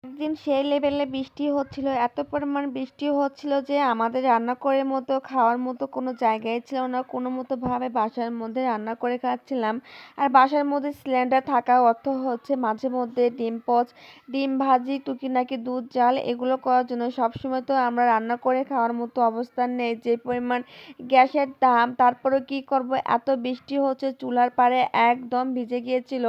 একদিন সেই লেভেলে বৃষ্টি হচ্ছিল, এত পরিমাণ বৃষ্টি হচ্ছিল যে আমাদের রান্না করার মতো খাওয়ার মতো কোনো জায়গাই ছিল না। কোনো মতোভাবে বাসার মধ্যে রান্না করে খাচ্ছিলাম। আর বাসার মধ্যে সিলিন্ডার থাকা অর্থ হচ্ছে মাঝে মধ্যে ডিম পোচ, ডিম ভাজি, টুকিনাকি দুধ জাল এগুলো করার জন্য সবসময় তো আমরা রান্না করে খাওয়ার মতো অবস্থান নেই। যে পরিমাণ গ্যাসের দাম, তারপরেও কি করব, এত বৃষ্টি হচ্ছে, চুলার পাড়ে একদম ভিজে গিয়েছিল,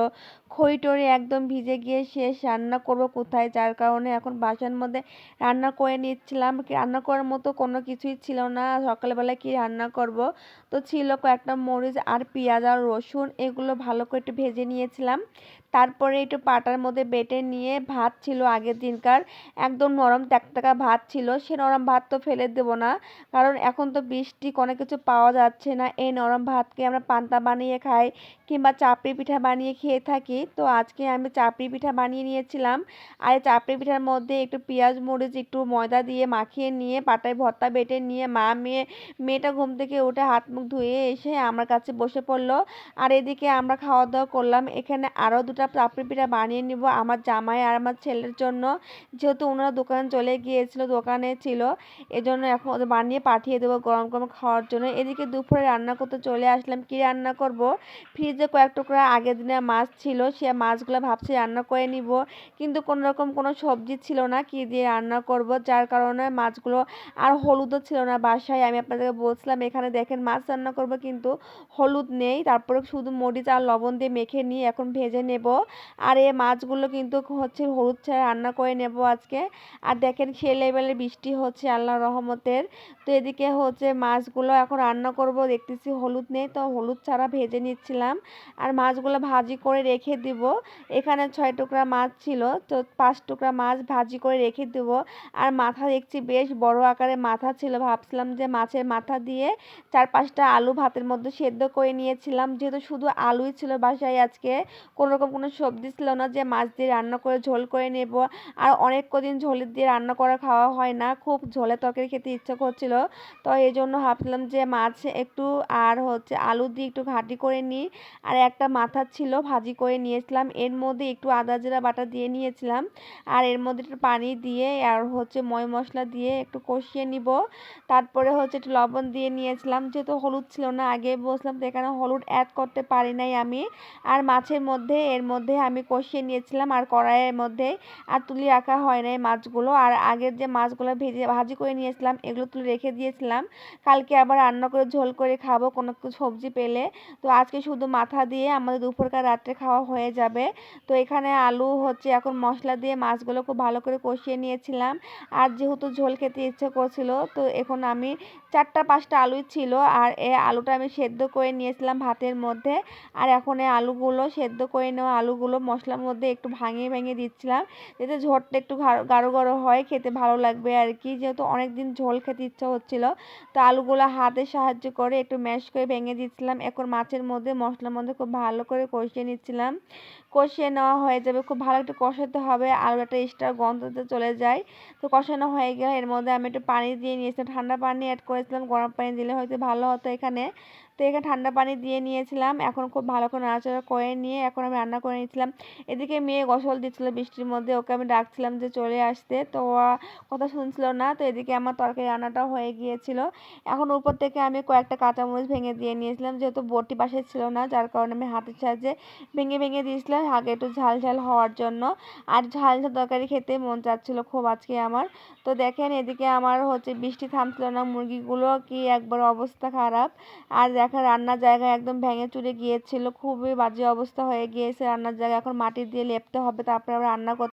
খড়ি একদম ভিজে গিয়ে শেষ, রান্না করব কোথায়, যার কারণে এখন বাসার মধ্যে রান্না করে নিচ্ছিলাম। রান্না করার মতো কোনো কিছুই ছিল না, সকালবেলা কি রান্না করব। তো ছিল কয়েকটা মরিচ আর পেঁয়াজ আর রসুন, এগুলো ভালো করে একটু ভেজে নিয়েছিলাম। তারপরে একটু পাটার মধ্যে বেটে নিয়ে, ভাত ছিল আগের দিনকার, একদম নরম তকতকা ভাত ছিল, সে নরম ভাত তো ফেলে দেবো না, কারণ এখন তো বৃষ্টি কোনো কিছু পাওয়া যাচ্ছে না। এই নরম ভাতকে আমরা পান্তা বানিয়ে খাই কিংবা চাপড়ি পিঠা বানিয়ে খেয়ে থাকি। তো আজকে আমি চাপড়ি পিঠা বানিয়ে নিয়েছিলাম। আর এই চাপড়ি পিঠার মধ্যে একটু পেঁয়াজ মরিচ একটু ময়দা দিয়ে মাখিয়ে নিয়ে, পাটায় ভর্তা বেটে নিয়ে, মেয়েটা ঘুম থেকে উঠে হাত মুখ ধুয়ে এসে আমার কাছে বসে পড়লো। আর এদিকে আমরা খাওয়া দাওয়া করলাম। এখানে আরও দুটো চাপড়ি পিঠা বানিয়ে নিব আমার জামাই আর আমার ছেলের জন্য, যেহেতু ওনারা দোকানে চলে গিয়েছিল, দোকানে ছিল, এজন্য এখন ওদের বানিয়ে পাঠিয়ে দেবো গরম গরম খাওয়ার জন্য। এদিকে দুপুরে রান্না করতে চলে আসলাম। কি রান্না করব, ফ্রিজে কয়েক টুকরা আগের দিনের মাছ ছিল, সে মাছগুলো ভাবছি রান্না করে নিব, কিন্তু কোনো রকম কোনো সবজি ছিল না কি দিয়ে রান্না করব, যার কারণে মাছগুলো, আর হলুদও ছিল না বাসায়। আমি আপনাদেরকে বলছিলাম এখানে দেখেন মাছ রান্না করব কিন্তু হলুদ নেই, তারপরে শুধু মরিচ আর লবণ দিয়ে মেখে নিয়ে এখন ভেজে নেব। আর এই মাছগুলো কিন্তু হচ্ছে হলুদ ছাড়া রান্না করে নেব আজকে। আর দেখেন সে লেভেলের বৃষ্টি হচ্ছে আল্লাহর রহমতের। তো এদিকে হচ্ছে মাছগুলো এখন রান্না করব, দেখতেছি হলুদ নেই, তো হলুদ ছাড়া ভেজে নিচ্ছিলাম। আর মাছগুলো ভাজি করে রেখে দিব। এখানে 6 টুকরা মাছ ছিল, তো 5 টুকরা মাছ ভাজি করে রেখে দিব। আর মাথা দেখছি বেশ বড় আকারের মাথা ছিল, ভাবছিলাম যে মাছের মাথা দিয়ে 4-5টা আলু ভাতের মধ্যে সেদ্ধ করে নিয়েছিলাম, যেহেতু শুধু আলুই ছিল বাসায় আজকে, কোনো রকম কোনো সবজি ছিল না যে মাছ দিয়ে রান্না করে ঝোল করে নেব। আর অনেক কদিন ঝোল দিয়ে রান্না করা খাওয়া হয় না, খুব ঝোলে তরকারি খেতে ইচ্ছা করছিল। তো এই জন্য ভাবলাম যে মাছ একটু আর হচ্ছে আলু দিয়ে একটু ঘাঁটি করে নিই। আর একটা মাথা ছিল ভাজি করে নিয়েছিলাম, এর মধ্যে একটু আদা জিরা বাটা দিয়ে নিয়েছিলাম। আর এর মধ্যে একটু পানি দিয়ে আর হচ্ছে ময় মশলা দিয়ে একটু কষিয়ে নিব। তারপরে হচ্ছে একটু লবণ দিয়ে নিয়েছিলাম, যেহেতু হলুদ ছিল না আগে বসলাম, তো এখানে হলুদ অ্যাড করতে পারি নাই আমি। আর মাছের মধ্যে এর মধ্যে আমি কষিয়ে নিয়েছিলাম আর কড়াইয়ের মধ্যে, আর তুলে রাখা হয় নাই মাছগুলো। আর আগের যে মাছগুলো ভাজি করে নিয়েছিলাম এগুলো তুলে রেখে দিয়েছিলাম, কালকে আবার রান্না করে ঝোল করে খাবো কোনো সবজি পেলে। তো আজকে শুধু মাথা দিয়ে আমাদের দুপুরকার রাত্রে খাওয়া হয়ে যাবে। তো এখানে আলু হচ্ছে এখন মশলা দিয়ে মাছগুলো খুব ভালো করে কষিয়ে নিয়েছিলাম। আর যেহেতু ঝোল খেতে ইচ্ছে করছিল, তো এখন আমি 4-5টা আলুই ছিল, আর এই আলুটা আমি সেদ্ধ করে নিয়েছিলাম ভাতের মধ্যে। আর এখন এই আলুগুলো সেদ্ধ করে নেওয়া আলুগুলো মশলার মধ্যে একটু ভাঙিয়ে ভেঙে দিচ্ছিলাম, যাতে ঝোলটা একটু গাঢ় গাঢ় হয়, খেতে ভালো লাগবে আর কি, যেহেতু অনেক দিন ঝোল খেতে ইচ্ছা হচ্ছিল। তো আলুগুলো হাতের সাহায্য করে একটু ম্যাশ করে ভেঙে দিচ্ছিলাম। এখন মাছের মধ্যে মশলার মধ্যে খুব ভালো করে কষিয়ে নিচ্ছিলাম। কষিয়ে নেওয়া হয়ে যাবে, খুব ভালো একটু কষাতে হবে, আলুর একটা এক্সট্রা গন্ধতে চলে যায়। তো কষানো হয়ে গেলে এর মধ্যে আমি একটু পানি দিয়ে নিয়েছিলাম, ঠান্ডা পানি অ্যাড করেছিলাম, গরম পানি দিলে হয়তো ভালো হতো এখানে। তো এখানে ঠান্ডা পানি দিয়ে নিয়েছিলাম, এখন খুব ভালো করে নাড়াচাড়া করে নিয়ে এখন আমি রান্না করে নিয়েছিলাম। এদিকে মেয়ে গোসল দিচ্ছিল বৃষ্টির মধ্যে, ওকে আমি ডাকছিলাম যে চলে আসতে, তো কথা শুনছিল না। তো এদিকে আমার তরকারি রান্নাটাও হয়ে গিয়েছিল। এখন উপর থেকে আমি কয়েকটা কাঁচামরিচ ভেঙে দিয়ে নিয়েছিলাম, যেহেতু বটি পাশে ছিল না, যার কারণে আমি হাতের সাহায্যে ভেঙে ভেঙে দিয়েছিলাম আগে একটু ঝাল ঝাল হওয়ার জন্য। আর ঝাল ঝাল তরকারি খেতে মন চাচ্ছিল খুব আজকে আমার। তো দেখেন এদিকে আমার হচ্ছে বৃষ্টি থামছিল না, মুরগিগুলো কি একবার অবস্থা খারাপ। আর দেখেন রান্নার জায়গা একদম ভেঙে চুরে গিয়েছিল, খুবই বাজে অবস্থা হয়ে গিয়েছে রান্নার জায়গা, এখন মাটি দিয়ে লেপতে হবে, তারপরে আবার রান্না করতে